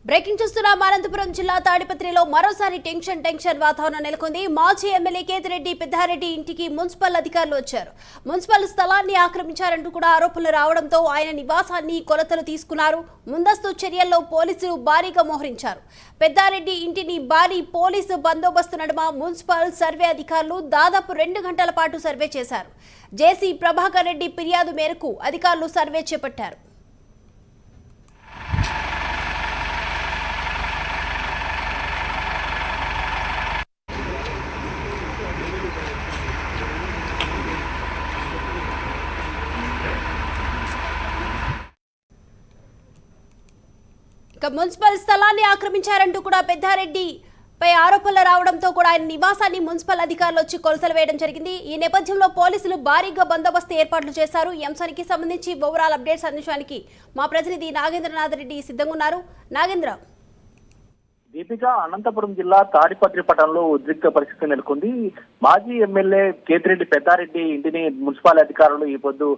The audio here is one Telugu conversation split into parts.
బ్రేకింగ్ చూస్తున్నాం. అనంతపురం జిల్లా తాడిపత్రిలో మరోసారి టెన్షన్ వాతావరణం నెలకొంది. మాజీ ఎమ్మెల్యే కేతిరెడ్డి పెద్దారెడ్డి ఇంటికి మున్సిపల్ అధికారులు వచ్చారు. మున్సిపల్ స్థలాన్ని ఆక్రమించారంటూ కూడా ఆరోపణలు రావడంతో ఆయన నివాసాన్ని కొలతలు తీసుకున్నారు. ముందస్తు చర్యల్లో పోలీసులు భారీగా మోహరించారు. పెద్దారెడ్డి ఇంటిని భారీ పోలీసు బందోబస్తు నడుమ మున్సిపల్ సర్వే అధికారులు దాదాపు 2 గంటల పాటు సర్వే చేశారు. జేసీ ప్రభాకర్ రెడ్డి ఫిర్యాదు మేరకు అధికారులు సర్వే చేపట్టారు. మున్సిపల్ స్థలాన్ని ఆక్రమించారంటూ కూడా పెద్దారెడ్డి పై ఆరోపణలు రావడంతో కూడా ఆయన నివాసాన్ని మున్సిపల్ అధికారులు వచ్చి కొలతలు వేయడం జరిగింది. ఈ నేపథ్యంలో పోలీసులు భారీగా బందోబస్తు ఏర్పాట్లు చేశారు. ఈ అంశానికి సంబంధించి ఓవరాల్ అప్డేట్స్ అందించడానికి మా ప్రతినిధి నాగేంద్రనాథ్ రెడ్డి సిద్ధంగా ఉన్నారు. నాగేంద్ర, దీపిక, అనంతపురం జిల్లా తాడిపత్రి పట్టణంలో ఉద్రిక్త పరిస్థితి నెలకొంది. మాజీ ఎమ్మెల్యే కేతిరెడ్డి పెద్దారెడ్డి ఇంటిని మున్సిపల్ అధికారులు ఈ పొద్దు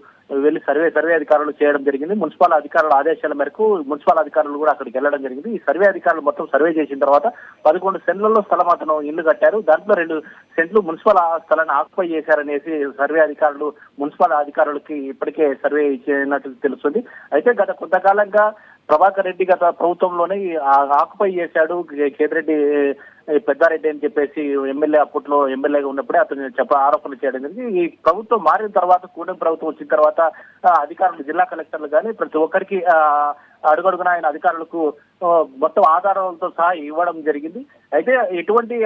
వెళ్లి సర్వే అధికారులు చేయడం జరిగింది. మున్సిపల్ అధికారుల ఆదేశాల మేరకు మున్సిపల్ అధికారులు కూడా అక్కడికి వెళ్లడం జరిగింది. ఈ సర్వే అధికారులు మొత్తం సర్వే చేసిన తర్వాత 11 సెంట్లలో స్థలం అతను ఇల్లు కట్టారు. దాంట్లో 2 సెంట్లు మున్సిపల్ స్థలాన్ని ఆక్యుపై చేశారనేసి సర్వే అధికారులు మున్సిపల్ అధికారులకి ఇప్పటికే సర్వే ఇచ్చినట్టు తెలుస్తుంది. అయితే గత కొంతకాలంగా ప్రభాకర్ రెడ్డి గత ప్రభుత్వంలోనే ఆక్యుపై చేశాడు కేతిరెడ్డి పెద్దారెడ్డి అని చెప్పేసి ఎమ్మెల్యే అప్పట్లో ఎమ్మెల్యేగా ఉన్నప్పుడే అతను ఆరోపణలు చేయడం జరిగింది. ఈ ప్రభుత్వం మారిన తర్వాత, కూటమి ప్రభుత్వం వచ్చిన తర్వాత అధికారులు, జిల్లా కలెక్టర్లు కానీ ప్రతి ఒక్కరికి అడుగడుగున ఆయన అధికారులకు మొత్తం ఆధారాలతో సహా ఇవ్వడం జరిగింది. అయితే ఎటువంటి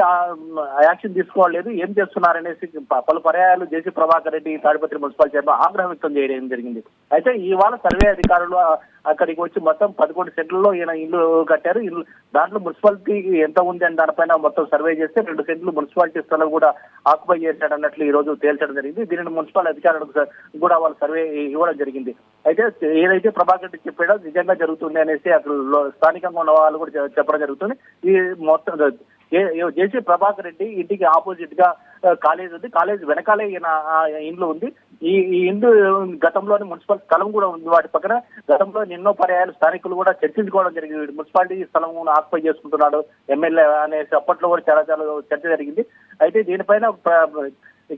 యాక్షన్ తీసుకోవలేదు, ఏం చేస్తున్నారనేసి పలు పర్యాయాలు జేసీ ప్రభాకర్ రెడ్డి తాడిపత్రి మున్సిపల్ చైర్మన్ ఆగ్రహం వ్యక్తం చేయడం జరిగింది. అయితే ఇవాళ సర్వే అధికారులు అక్కడికి వచ్చి మొత్తం 11 సెంట్లలో ఈయన ఇల్లు కట్టారు. దాంట్లో మున్సిపాలిటీ ఎంత ఉంది అని దానిపైన మొత్తం సర్వే చేస్తే 2 సెంట్లు మున్సిపాలిటీ స్థలం కూడా ఆక్యుపై చేశాడు అన్నట్లు ఈ రోజు తేల్చడం జరిగింది. దీనిని మున్సిపల్ అధికారులకు కూడా వాళ్ళు సర్వే ఇవ్వడం జరిగింది. అయితే ఏదైతే ప్రభాకర్ రెడ్డి చెప్పాడో నిజంగా జరుగుతుంది అనేసి అక్కడ స్థానికంగా ఉన్న వాళ్ళు కూడా చెప్పడం జరుగుతుంది. ఈ మొత్తం జేసీ ప్రభాకర్ రెడ్డి ఇంటికి ఆపోజిట్ గా కాలేజ్ ఉంది. కాలేజ్ వెనకాలే ఈయన ఇండ్లు ఉంది. ఈ ఇండ్లు గతంలోని మున్సిపల్ స్థలం కూడా ఉంది. వాటి పక్కన గతంలో ఎన్నో పర్యాయాలు స్థానికులు కూడా చర్చించుకోవడం జరిగింది. మున్సిపాలిటీ స్థలం ఆక్యుపై చేసుకుంటున్నాడు ఎమ్మెల్యే అనేసి అప్పట్లో కూడా చాలా చర్చ జరిగింది. అయితే దీనిపైన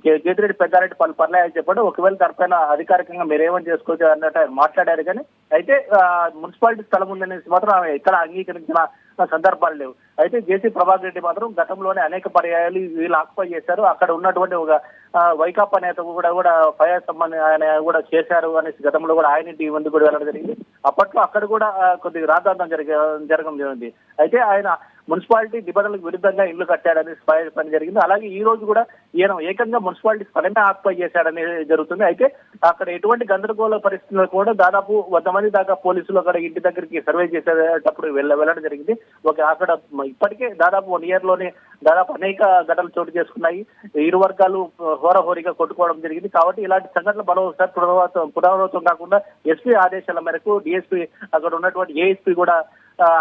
కేతిరెడ్డి పెద్దారెడ్డి పలు పర్యాయాలు చెప్పాడు. ఒకవేళ దానిపైన అధికారికంగా మీరేమని చేసుకోవచ్చు అన్నట్టు ఆయన మాట్లాడారు. కానీ అయితే మున్సిపాలిటీ స్థలం ఉందనేసి మాత్రం ఆమె ఎక్కడ అంగీకరించిన సందర్భాలు లేవు. అయితే జేసీ ప్రభాకర్ రెడ్డి మాత్రం గతంలోనే అనేక పర్యాయాలు వీళ్ళు ఆక్యుపై చేశారు. అక్కడ ఉన్నటువంటి ఒక వైకాపా నేత కూడా ఫైర్ సంబంధం ఆయన కూడా చేశారు అనేసి గతంలో కూడా ఆయన ఇంటి ముందు కూడా వెళ్ళడం జరిగింది. అప్పట్లో అక్కడ కూడా కొద్దిగా రాద్ధాంతం జరగడం జరిగింది. అయితే ఆయన మున్సిపాలిటీ నిబంధనలకు విరుద్ధంగా ఇల్లు కట్టాడని పని జరిగింది. అలాగే ఈ రోజు కూడా ఈయన ఏకంగా మున్సిపాలిటీ స్థలమే ఆక్యుపై చేశాడనేది జరుగుతుంది. అయితే అక్కడ ఎటువంటి గందరగోళ పరిస్థితుల్లో కూడా దాదాపు 100 మంది దాకా పోలీసులు అక్కడ ఇంటి దగ్గరికి సర్వే చేసేటప్పుడు వెళ్ళడం జరిగింది. అక్కడ ఇప్పటికే దాదాపు 1 year లోనే దాదాపు అనేక ఘటనలు చోటు చేసుకున్నాయి. ఇరు వర్గాలు హోరాహోరీగా కొట్టుకోవడం జరిగింది. కాబట్టి ఇలాంటి సంఘటనలు మరోసారి పునరావృతం కాకుండా ఎస్పీ ఆదేశాల మేరకు డిఎస్పీ అక్కడ ఉన్నటువంటి ఏఎస్పీ కూడా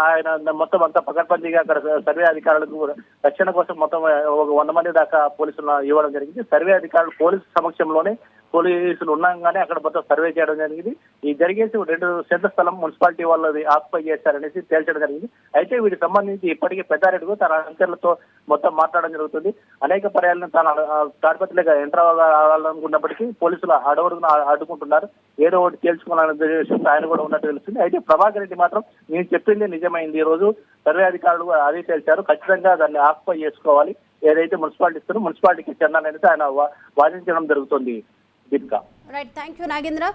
ఆయన మొత్తం అంతా పకడ్బందీగా అక్కడ సర్వే అధికారులకు రక్షణ కోసం మొత్తం ఒక 100 మంది దాకా పోలీసులు ఇవ్వడం జరిగింది. సర్వే అధికారులు పోలీసు సమక్షంలోనే పోలీసులు ఉన్నాగానే అక్కడ మొత్తం సర్వే చేయడం జరిగింది. ఈ జరిగేసి 2 సెంట్ల స్థలం మున్సిపాలిటీ వాళ్ళది ఆక్యుపై చేశారనేసి తేల్చడం జరిగింది. అయితే వీటికి సంబంధించి ఇప్పటికీ పెద్దారెడ్డి తన అనుచరులతో మొత్తం మాట్లాడడం జరుగుతుంది. అనేక పర్యాలను తన తాడిపత్రిగా ఎంటర్ అవ్వాలనుకున్నప్పటికీ పోలీసులు అడ్డుకుంటున్నారు. ఏదో ఒకటి తేల్చుకోవాలనే ఆయన కూడా ఉన్నట్టు తెలుస్తుంది. అయితే ప్రభాకర్ రెడ్డి మాత్రం నేను చెప్పింది నిజమైంది. ఈ రోజు సర్వే అధికారులు అదే తేల్చారు. ఖచ్చితంగా దాన్ని ఆక్యుపై చేసుకోవాలి. ఏదైతే మున్సిపాలిటీ ఇస్తారో మున్సిపాలిటీకి చెందాలనేది ఆయన వాదించడం జరుగుతుంది. Right, thank you Nagendra.